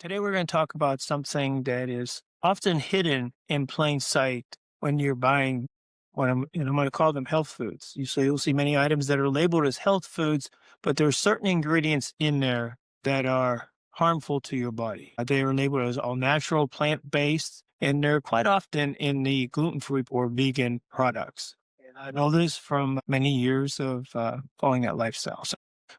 Today, we're going to talk about something that is often hidden in plain sight when you're buying I'm going to call them health foods. You'll see many items that are labeled as health foods, but there are certain ingredients in there that are harmful to your body. They are labeled as all natural, plant based, and they're quite often in the gluten-free or vegan products. And I know this from many years of following that lifestyle.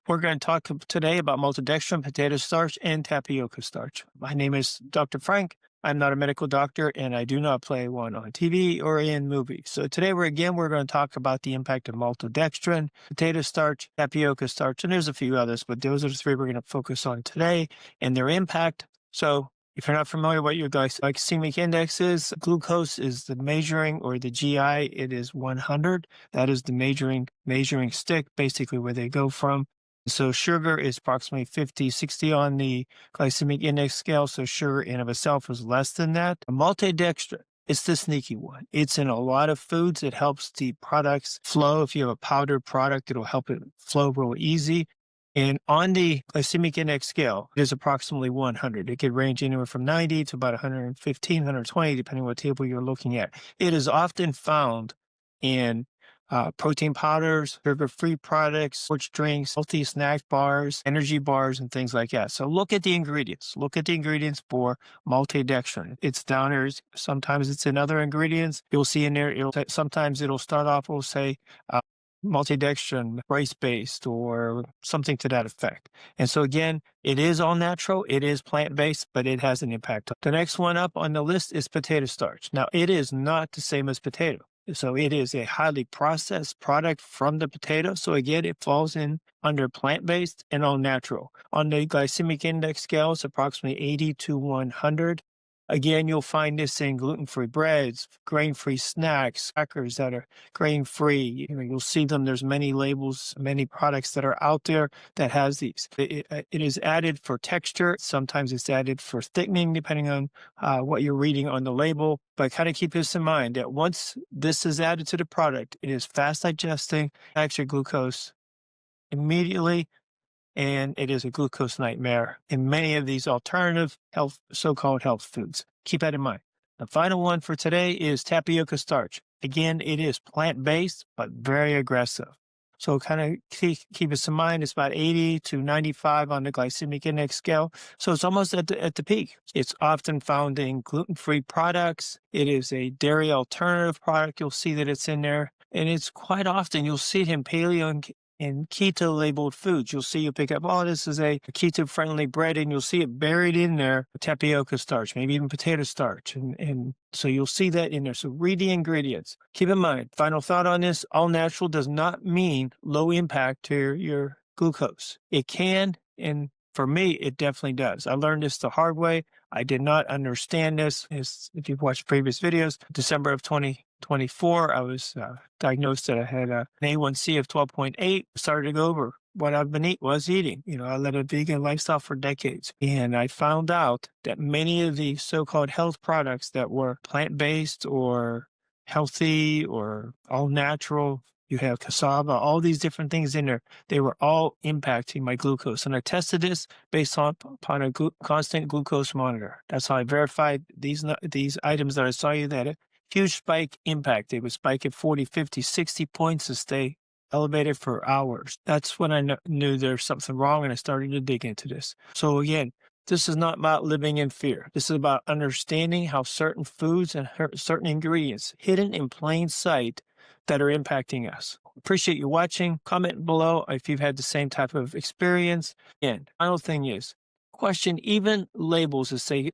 We're going to talk today about maltodextrin, potato starch, and tapioca starch. My name is Dr. Frank. I'm not a medical doctor, and I do not play one on TV or in movies. So today, we're going to talk about the impact of maltodextrin, potato starch, tapioca starch, and there's a few others, but those are the three we're going to focus on today and their impact. So if you're not familiar with what your glycemic index is, glucose is the measuring, or the GI, it is 100. That is the measuring stick, basically where they go from. So sugar is approximately 50, 60 on the glycemic index scale. So sugar in of itself is less than that. Maltodextrin, it's the sneaky one. It's in a lot of foods. It helps the products flow. If you have a powdered product, it'll help it flow real easy. And on the glycemic index scale, it is approximately 100. It could range anywhere from 90 to about 115, 120, depending on what table you're looking at. It is often found in protein powders, sugar-free products, sports drinks, healthy snack bars, energy bars, and things like that. So look at the ingredients. Look at the ingredients for maltodextrin. It's down there. Sometimes it's in other ingredients. You'll see in there, sometimes it'll start off, we'll say, maltodextrin, rice-based, or something to that effect. And so again, it is all natural, it is plant-based, but it has an impact. The next one up on the list is potato starch. Now, it is not the same as potato. So it is a highly processed product from the potato. So again, it falls in under plant-based and all natural. On the glycemic index scale, it's approximately 80 to 100. Again, you'll find this in gluten-free breads, grain-free snacks, crackers that are grain-free. You'll see them. There's many labels, many products that are out there that has these. It is added for texture. Sometimes it's added for thickening, depending on what you're reading on the label. But kind of keep this in mind that once this is added to the product, it is fast digesting, extra glucose immediately, and it is a glucose nightmare in many of these alternative so-called health foods. Keep that in mind. The final one for today is tapioca starch. Again, it is plant-based, but very aggressive. So kind of keep this in mind. It's about 80 to 95 on the glycemic index scale. So it's almost at the peak. It's often found in gluten-free products. It is a dairy alternative product. You'll see that it's in there. And it's quite often, you'll see it in paleo and keto labeled foods. You'll pick up, this is a keto friendly bread, and you'll see it buried in there, tapioca starch, maybe even potato starch. And so you'll see that in there. So read the ingredients. Keep in mind, final thought on this, all natural does not mean low impact to your glucose. It can, and for me, it definitely does. I learned this the hard way. I did not understand this. If you've watched previous videos, December of 2024, I was diagnosed that I had an A1C of 12.8. Started to go over what I've been eating. I led a vegan lifestyle for decades. And I found out that many of the so-called health products that were plant-based or healthy or all natural, you have cassava, all these different things in there, they were all impacting my glucose. And I tested this based upon a constant glucose monitor. That's how I verified these items that I saw you that huge spike impact. They would spike at 40, 50, 60 points to stay elevated for hours. That's when I knew there's something wrong, and I started to dig into this. So again, this is not about living in fear. This is about understanding how certain foods and certain ingredients hidden in plain sight that are impacting us. Appreciate you watching. Comment below if you've had the same type of experience. And final thing is, question even labels that say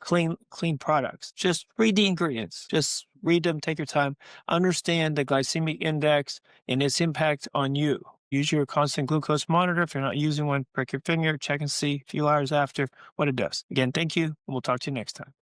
clean products. Just read the ingredients. Just read them. Take your time. Understand the glycemic index and its impact on you. Use your constant glucose monitor. If you're not using one, prick your finger, check and see a few hours after what it does. Again, thank you, and we'll talk to you next time.